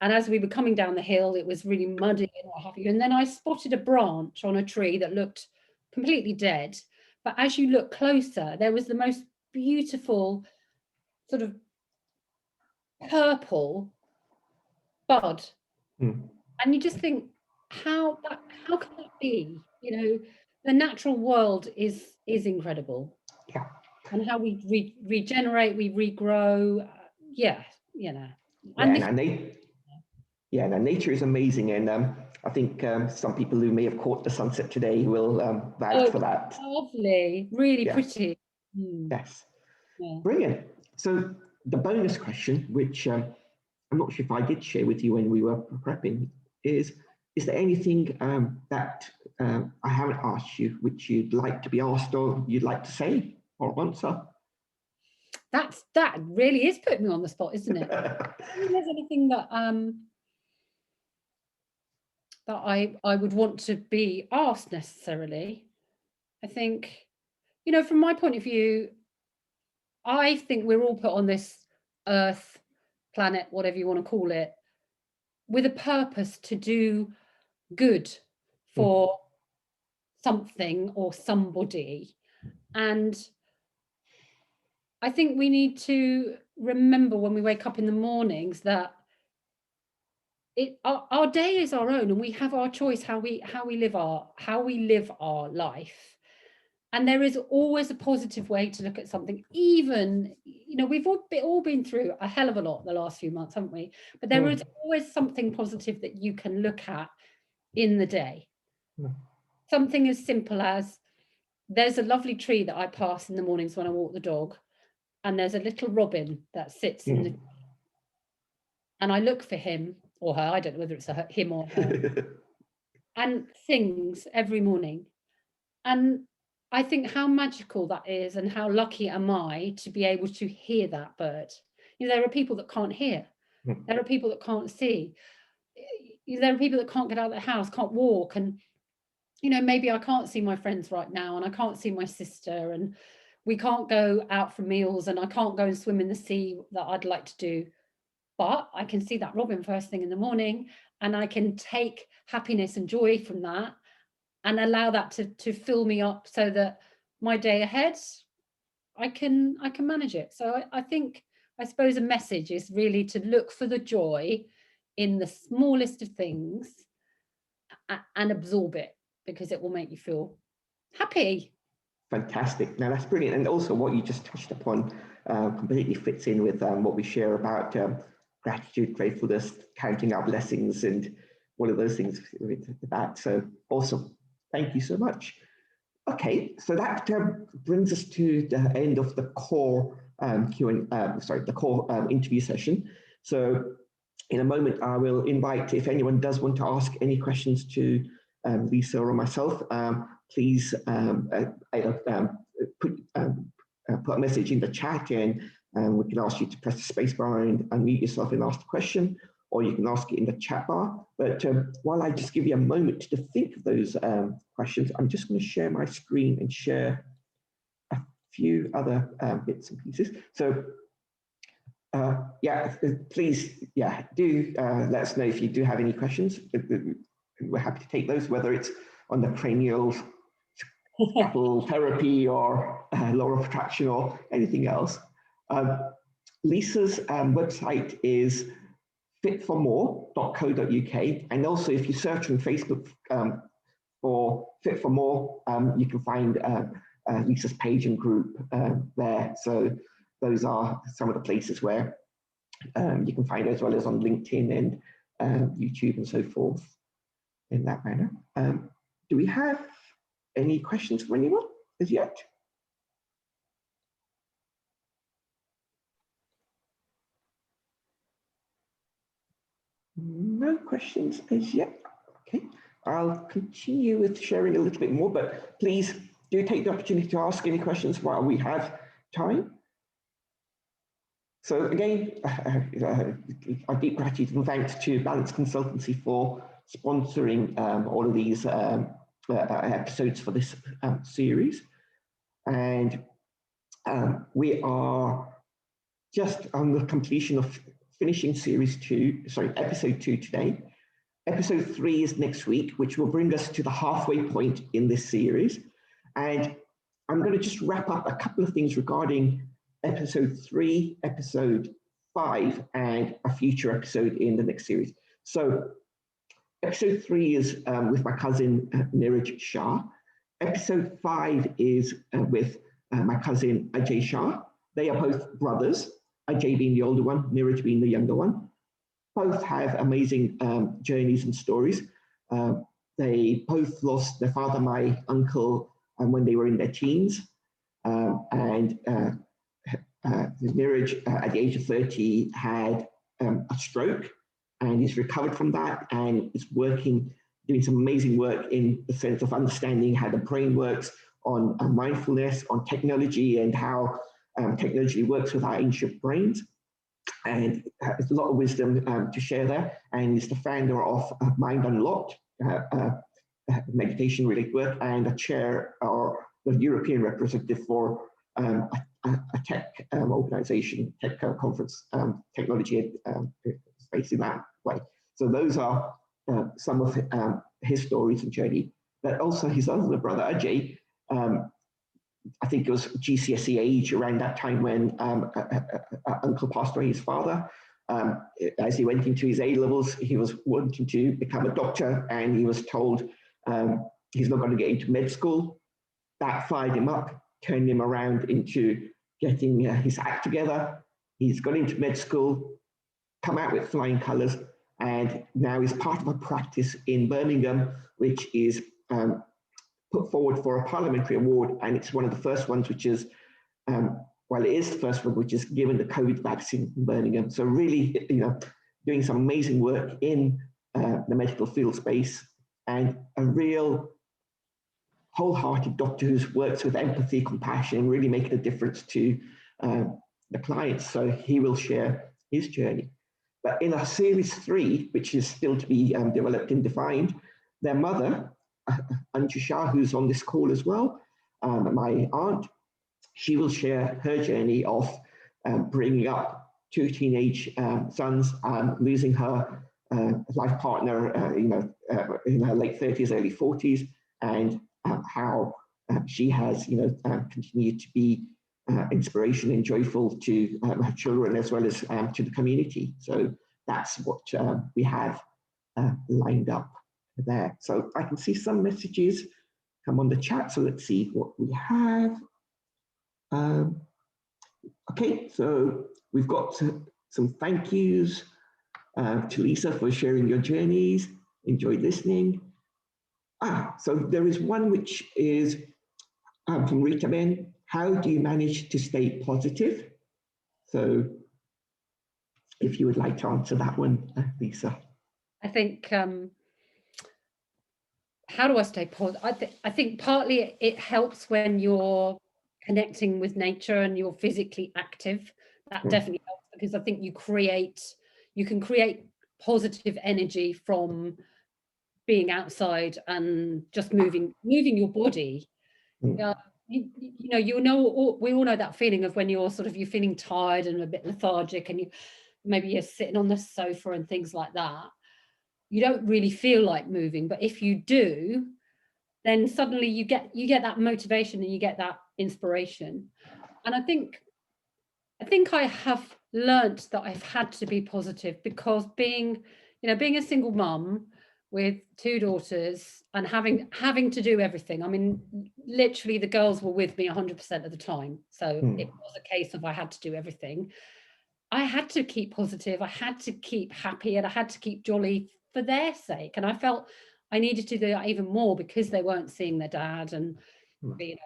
And as we were coming down the hill, it was really muddy and what have you. And then I spotted a branch on a tree that looked completely dead. But as you look closer, there was the most beautiful sort of purple bud. And you just think, how can that be? The natural world is incredible. Yeah. And how we regenerate, we regrow. Nature is amazing, and I think some people who may have caught the sunset today will vouch for that. Lovely, really pretty. Yes, brilliant. So the bonus question, which I'm not sure if I did share with you when we were prepping, is there anything that I haven't asked you which you'd like to be asked or you'd like to say or answer? that really is putting me on the spot, isn't it? I don't think there's anything that I would want to be asked necessarily. I think, from my point of view, I think we're all put on this earth, planet, whatever you want to call it, with a purpose to do good for something or somebody. And I think we need to remember when we wake up in the mornings that our day is our own, and we have our choice how we live our life. And there is always a positive way to look at something. Even, we've all been through a hell of a lot the last few months, haven't we? But there is always something positive that you can look at in the day. Something as simple as, there's a lovely tree that I pass in the mornings when I walk the dog, and there's a little robin that sits in the, and I look for him or her, I don't know whether it's him or her, and sings every morning. And I think how magical that is, and how lucky am I to be able to hear that bird. There are people that can't hear. There are people that can't see. There are people that can't get out of their house, can't walk. And, maybe I can't see my friends right now, and I can't see my sister, and we can't go out for meals, and I can't go and swim in the sea that I'd like to do. But I can see that robin first thing in the morning, and I can take happiness and joy from that and allow that to fill me up, so that my day ahead, I can manage it. So I suppose a message is really to look for the joy in the smallest of things and absorb it, because it will make you feel happy. Fantastic. Now that's brilliant. And also what you just touched upon completely fits in with what we share about gratitude, gratefulness, counting our blessings, and all of those things with that. So awesome. Thank you so much. Okay, so that brings us to the end of the core interview session. So in a moment, I will invite, if anyone does want to ask any questions to Lisa or myself, please put a message in the chat, and we can ask you to press the space bar and unmute yourself and ask the question, or you can ask it in the chat bar. But while I just give you a moment to think of those questions, I'm just going to share my screen and share a few other bits and pieces. So please, do let us know if you do have any questions. We're happy to take those, whether it's on the cranial therapy or law of attraction or anything else. Lisa's website is fitformore.co.uk, and also if you search on Facebook for Fit for More, you can find Lisa's page and group there. So those are some of the places where you can find her, as well as on LinkedIn and YouTube and so forth in that manner. Do we have any questions from anyone as yet? No questions as yet. Okay, I'll continue with sharing a little bit more, but please do take the opportunity to ask any questions while we have time. So again, our deep gratitude and thanks to Balance Consultancy for sponsoring all of these episodes for this series. And we are just on the completion of finishing episode 2 today. Episode 3 is next week, which will bring us to the halfway point in this series. And I'm going to just wrap up a couple of things regarding episode 3, episode 5, and a future episode in the next series. So episode 3 is with my cousin Niraj Shah. Episode 5 is with my cousin Ajay Shah. They are both brothers, Ajay being the older one, Niraj being the younger one. Both have amazing journeys and stories. They both lost their father, my uncle, when they were in their teens. And Niraj, at the age of 30, had a stroke, and he's recovered from that and is doing some amazing work in the sense of understanding how the brain works, on mindfulness, on technology, and how technology works with our ancient brains, and has a lot of wisdom to share there, and is the founder of Mind Unlocked, meditation-related work, and a chair or the European representative for a tech organization, tech conference, technology space in that way. So those are some of his stories and journey. But also his other brother, Ajay, I think it was GCSE age around that time when uncle passed away, his father. As he went into his A-levels, he was wanting to become a doctor, and he was told he's not going to get into med school. That fired him up, turned him around into getting his act together. He's gone into med school, come out with flying colours, and now is part of a practice in Birmingham, which is put forward for a parliamentary award, and it's one of the first ones which is, well, it is the first one which is given the COVID vaccine in Birmingham. So really, doing some amazing work in the medical field space, and a real wholehearted doctor who works with empathy, compassion, and really making a difference to the clients. So he will share his journey. But in our series 3, which is still to be developed and defined, their mother, Anju Shah, who's on this call as well, my aunt, she will share her journey of bringing up 2 teenage sons, losing her life partner, in her late 30s, early 40s, and how she has, continued to be inspiration and joyful to her children as well as to the community. So that's what we have lined up there. So I can see some messages come on the chat. So let's see what we have. Okay, so we've got some thank yous to Lisa for sharing your journeys. Enjoyed listening. So there is one which is from Rita Ben. How do you manage to stay positive? So if you would like to answer that one, Lisa. I think, how do I stay positive? I think partly it helps when you're connecting with nature and you're physically active. That definitely helps, because I think you can create positive energy from being outside and just moving your body. We all know that feeling of when you're feeling tired and a bit lethargic, and maybe you're sitting on the sofa and things like that. You don't really feel like moving, but if you do, then suddenly you get that motivation and you get that inspiration. And I think I have learnt that I've had to be positive, because being a single mum with 2 daughters and having to do everything. I mean, literally the girls were with me 100% of the time. So it was a case of I had to do everything. I had to keep positive, I had to keep happy, and I had to keep jolly for their sake. And I felt I needed to do that even more, because they weren't seeing their dad, and it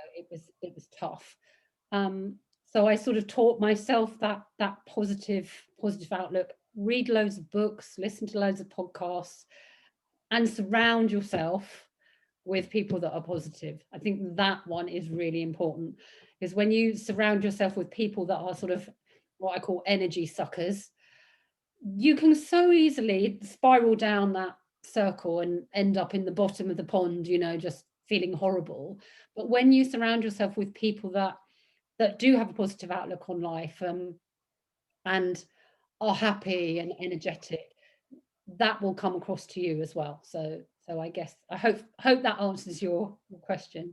was tough. So I sort of taught myself that positive outlook. Read loads of books, listen to loads of podcasts, and surround yourself with people that are positive. I think that one is really important, because when you surround yourself with people that are sort of what I call energy suckers, you can so easily spiral down that circle and end up in the bottom of the pond, just feeling horrible. But when you surround yourself with people that do have a positive outlook on life, and are happy and energetic, that will come across to you as well. So I guess I hope that answers your question.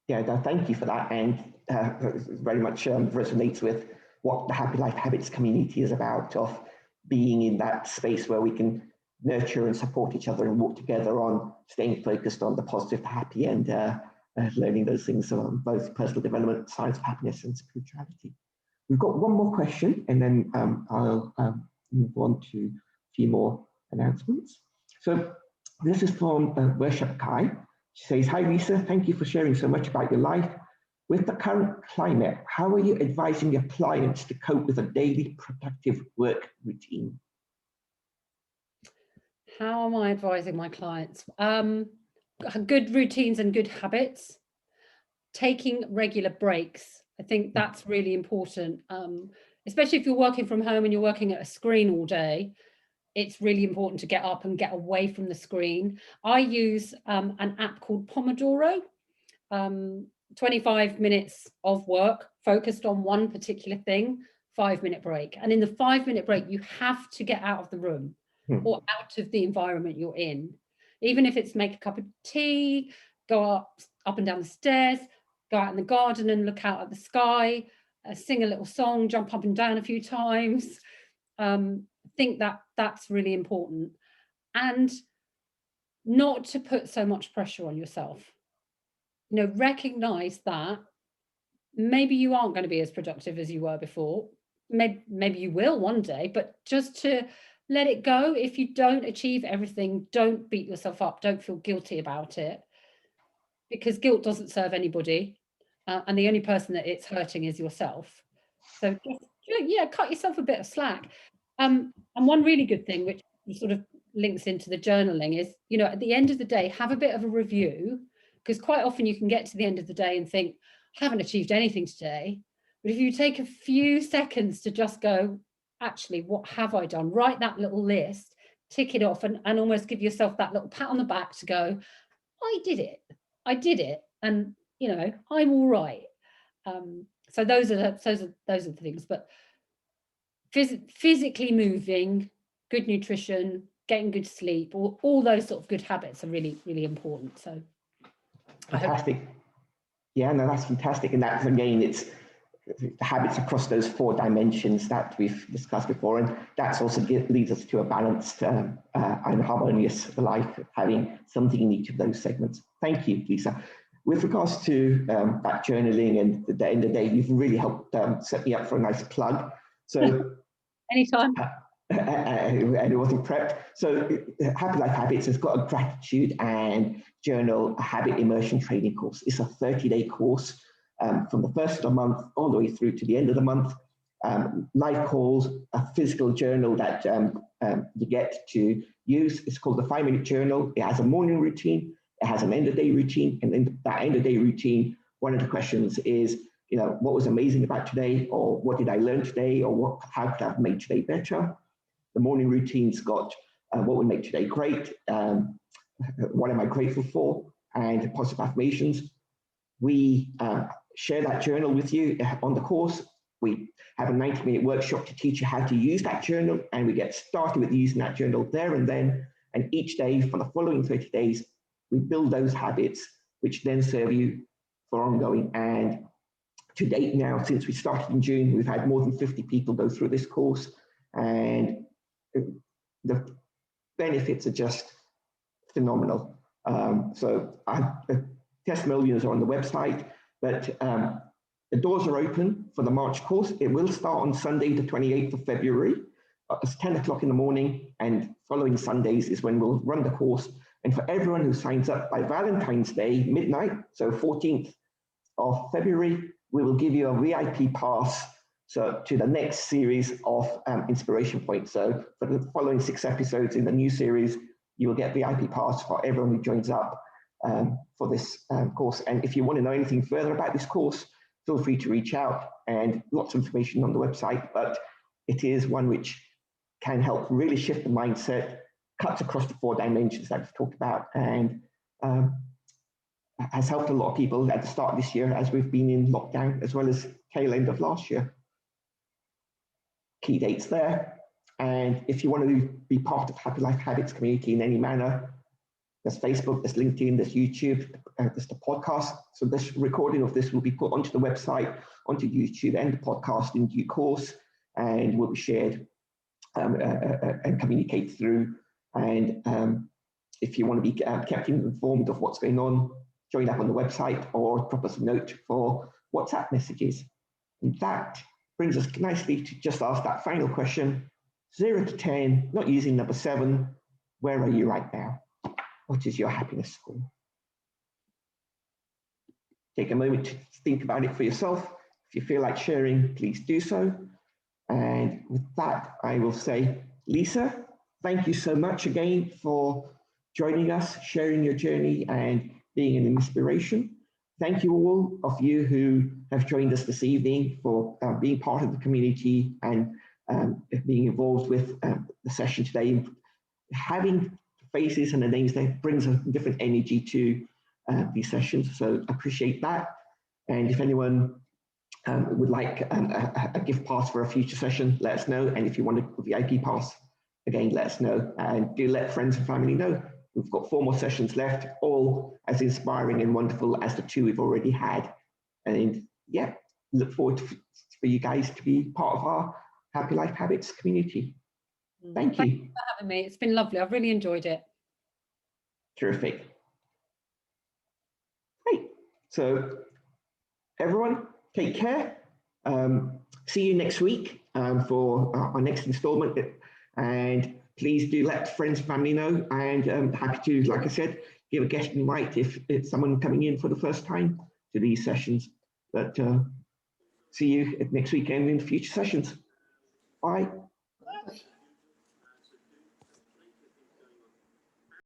Yeah, no, thank you for that, and very much resonates with what the Happy Life Habits community is about, of being in that space where we can nurture and support each other and work together on staying focused on the positive, happy, and learning those things on both personal development, science of happiness, and spirituality. We've got one more question, and then I'll move on to a few more announcements. So this is from Worship Kai. She says, "Hi Lisa, thank you for sharing so much about your life. With the current climate, how are you advising your clients to cope with a daily productive work routine?" How am I advising my clients? Good routines and good habits. Taking regular breaks. I think that's really important, especially if you're working from home and you're working at a screen all day. It's really important to get up and get away from the screen. I use an app called Pomodoro, 25 minutes of work focused on one particular thing, 5-minute break. And in the 5-minute break, you have to get out of the room or out of the environment you're in. Even if it's make a cup of tea, go up and down the stairs, go out in the garden and look out at the sky, sing a little song, jump up and down a few times. Think that that's really important, and not to put so much pressure on yourself. You know, recognize that maybe you aren't going to be as productive as you were before. Maybe you will one day, but just to let it go. If you don't achieve everything, don't beat yourself up. Don't feel guilty about it, because guilt doesn't serve anybody, and the only person that it's hurting is yourself. So just, yeah, cut yourself a bit of slack. And one really good thing, which sort of links into the journaling, is, you know, at the end of the day, have a bit of a review, because quite often you can get to the end of the day and think, I haven't achieved anything today. But if you take a few seconds to just go, actually, what have I done? Write that little list, tick it off, and almost give yourself that little pat on the back to go, I did it. And, you know, I'm all right. So those are the things. But physically moving, good nutrition, getting good sleep, all those sort of good habits are really, really important. So fantastic. Yeah, no, that's fantastic. And that's, again, it's the habits across those 4 dimensions that we've discussed before. And that's also leads us to a balanced and harmonious life, having something in each of those segments. Thank you, Lisa. With regards to that journaling and the end of the day, you've really helped set me up for a nice plug. So anytime. And it wasn't prepped. So Happy Life Habits has got a gratitude and journal habit immersion training course. It's a 30-day course from the first of the month all the way through to the end of the month. Live calls, a physical journal that you get to use. It's called the 5-minute journal. It has a morning routine. It has an end-of-day routine. And in that end-of-day routine, one of the questions is, you know, what was amazing about today, or what did I learn today, or how could I have made today better? The morning routine's got what would make today great, what am I grateful for, and positive affirmations. We share that journal with you on the course. We have a 90-minute workshop to teach you how to use that journal, and we get started with using that journal there and then. And each day for the following 30 days, we build those habits, which then serve you for ongoing. And to date now, since we started in June, we've had more than 50 people go through this course, and the benefits are just phenomenal. So testimonials are on the website, but the doors are open for the March course. It will start on Sunday, the 28th of February. It's 10 o'clock in the morning, and following Sundays is when we'll run the course. And for everyone who signs up by Valentine's Day, midnight, so 14th of February, we will give you a VIP pass to the next series of Inspiration Point. So for the following 6 episodes in the new series, you will get VIP pass for everyone who joins up for this course. And if you want to know anything further about this course, feel free to reach out, and lots of information on the website. But it is one which can help really shift the mindset, cuts across the 4 dimensions that we've talked about, and has helped a lot of people at the start of this year as we've been in lockdown, as well as tail end of last year. Key dates there. And if you want to be part of Happy Life Habits community in any manner, there's Facebook, there's LinkedIn, there's YouTube, there's the podcast. So this recording of this will be put onto the website, onto YouTube, and the podcast in due course, and will be shared and communicated through. And if you want to be kept informed of what's going on, join up on the website or drop us a note for WhatsApp messages. And that brings us nicely to just ask that final question, 0 to 10, not using number 7, where are you right now? What is your happiness score? Take a moment to think about it for yourself. If you feel like sharing, please do so. And with that, I will say, Lisa, thank you so much again for joining us, sharing your journey and being an inspiration. thank you all of you who have joined us this evening for being part of the community and being involved with the session today. Having faces and the names there brings a different energy to these sessions, so I appreciate that. And if anyone would like a gift pass for a future session, let us know. And if you want a VIP pass, again, let us know. And do let friends and family know. We've got 4 more sessions left, all as inspiring and wonderful as the 2 we've already had. And yeah, look forward for you guys to be part of our Happy Life Habits community. Thank you. Thank you for having me. It's been lovely. I've really enjoyed it. Terrific. Great. So everyone, take care. See you next week for our next installment. And please do let friends and family know. And I'm happy to, like I said, give a guest invite if it's someone coming in for the first time to these sessions. But see you next weekend in future sessions. Bye.